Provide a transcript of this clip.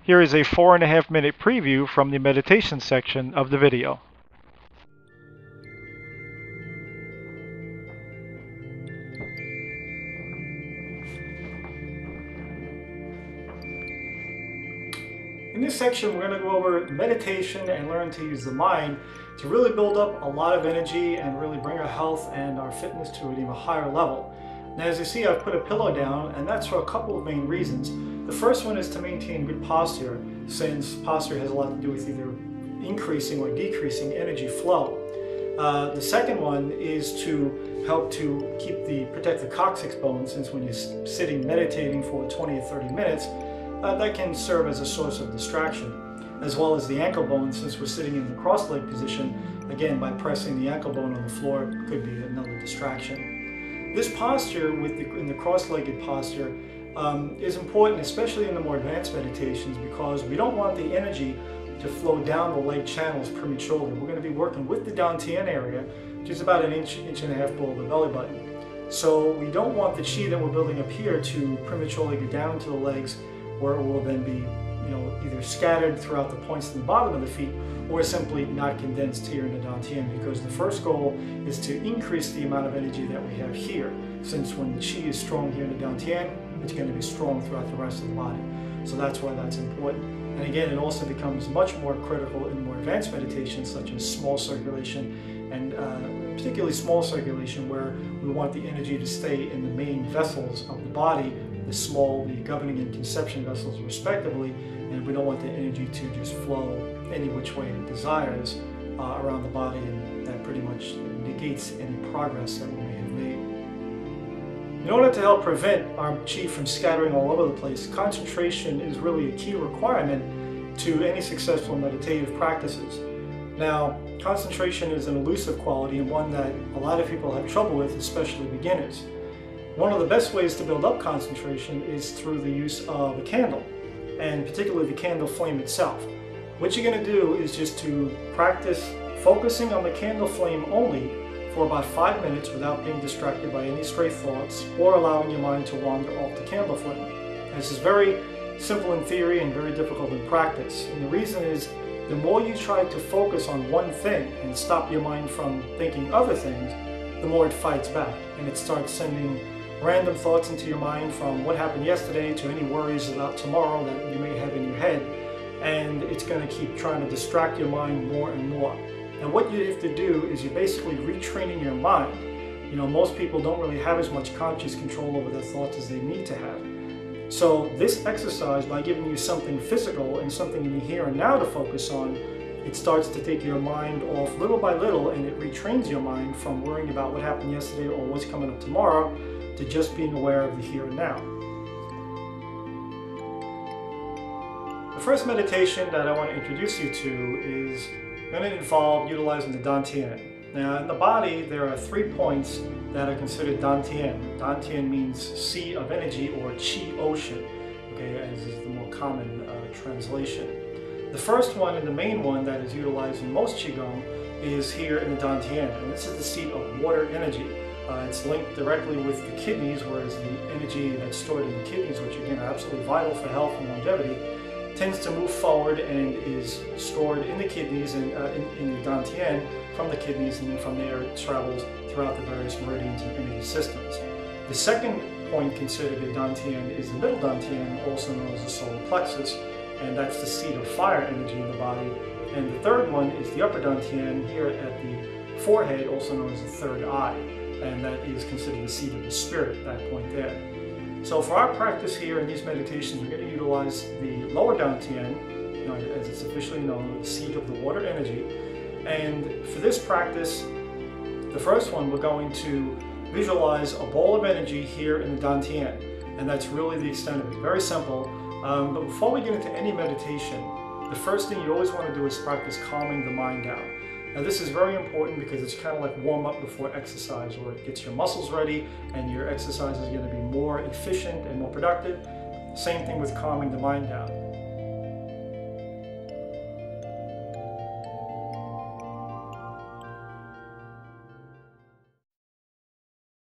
Here is a 4.5-minute preview from the meditation section of the video. In this section, we're going to go over meditation and learn to use the mind to really build up a lot of energy and really bring our health and our fitness to an even higher level. Now, as you see, I've put a pillow down, and that's for a couple of main reasons. The first one is to maintain good posture, since posture has a lot to do with either increasing or decreasing energy flow. The second one is to help to protect the coccyx bone, since when you're sitting meditating for 20 or 30 minutes, that can serve as a source of distraction, as well as the ankle bone, since we're sitting in the cross-leg position. Again, by pressing the ankle bone on the floor could be another distraction. This posture in the cross-legged posture is important, especially in the more advanced meditations, because we don't want the energy to flow down the leg channels prematurely. We're going to be working with the dantian area, which is about an inch and a half below the belly button. So we don't want the chi that we're building up here to prematurely go down into the legs, where it will then be either scattered throughout the points in the bottom of the feet, or simply not condensed here in the dantian, because the first goal is to increase the amount of energy that we have here, since when the chi is strong here in the dantian, it's going to be strong throughout the rest of the body. So that's why that's important. And again, it also becomes much more critical in more advanced meditations, such as small circulation, and particularly small circulation, where we want the energy to stay in the main vessels of the body, the governing and conception vessels respectively, and we don't want the energy to just flow any which way it desires around the body, and that pretty much negates any progress that we may have made. In order to help prevent our chi from scattering all over the place, concentration is really a key requirement to any successful meditative practices. Now, concentration is an elusive quality, and one that a lot of people have trouble with, especially beginners. One of the best ways to build up concentration is through the use of a candle, and particularly the candle flame itself. What you're going to do is just to practice focusing on the candle flame only for about 5 minutes without being distracted by any stray thoughts or allowing your mind to wander off the candle flame. And this is very simple in theory and very difficult in practice. And the reason is, the more you try to focus on one thing and stop your mind from thinking other things, the more it fights back, and it starts sending random thoughts into your mind, from what happened yesterday to any worries about tomorrow that you may have in your head, and it's going to keep trying to distract your mind more and more. And what you have to do is you're basically retraining your mind. Most people don't really have as much conscious control over their thoughts as they need to have. So this exercise, by giving you something physical and something in the here and now to focus on, it starts to take your mind off little by little, and it retrains your mind from worrying about what happened yesterday or what's coming up tomorrow, to just being aware of the here and now. The first meditation that I want to introduce you to is going to involve utilizing the dantian. Now, in the body, there are 3 points that are considered dantian. Dantian means sea of energy, or chi ocean, okay, as is the more common translation. The first one, and the main one that is utilized in most qigong, is here in the dantian, and this is the seat of water energy. It's linked directly with the kidneys, whereas the energy that's stored in the kidneys, which again are absolutely vital for health and longevity, tends to move forward and is stored in the kidneys and in the dantian from the kidneys, and then from there it travels throughout the various meridians and energy systems. The second point considered a dantian is the middle dantian, also known as the solar plexus, and that's the seat of fire energy in the body. And the third one is the upper dantian here at the forehead, also known as the third eye, and that is considered the seat of the spirit, that point there. So for our practice here in these meditations, we're going to utilize the lower dantian, as it's officially known, the seat of the water energy. And for this practice, the first one, we're going to visualize a ball of energy here in the dantian, and that's really the extent of it. Very simple. But before we get into any meditation, the first thing you always want to do is practice calming the mind down. Now, this is very important because it's kind of like warm up before exercise, where it gets your muscles ready and your exercise is going to be more efficient and more productive. Same thing with calming the mind down.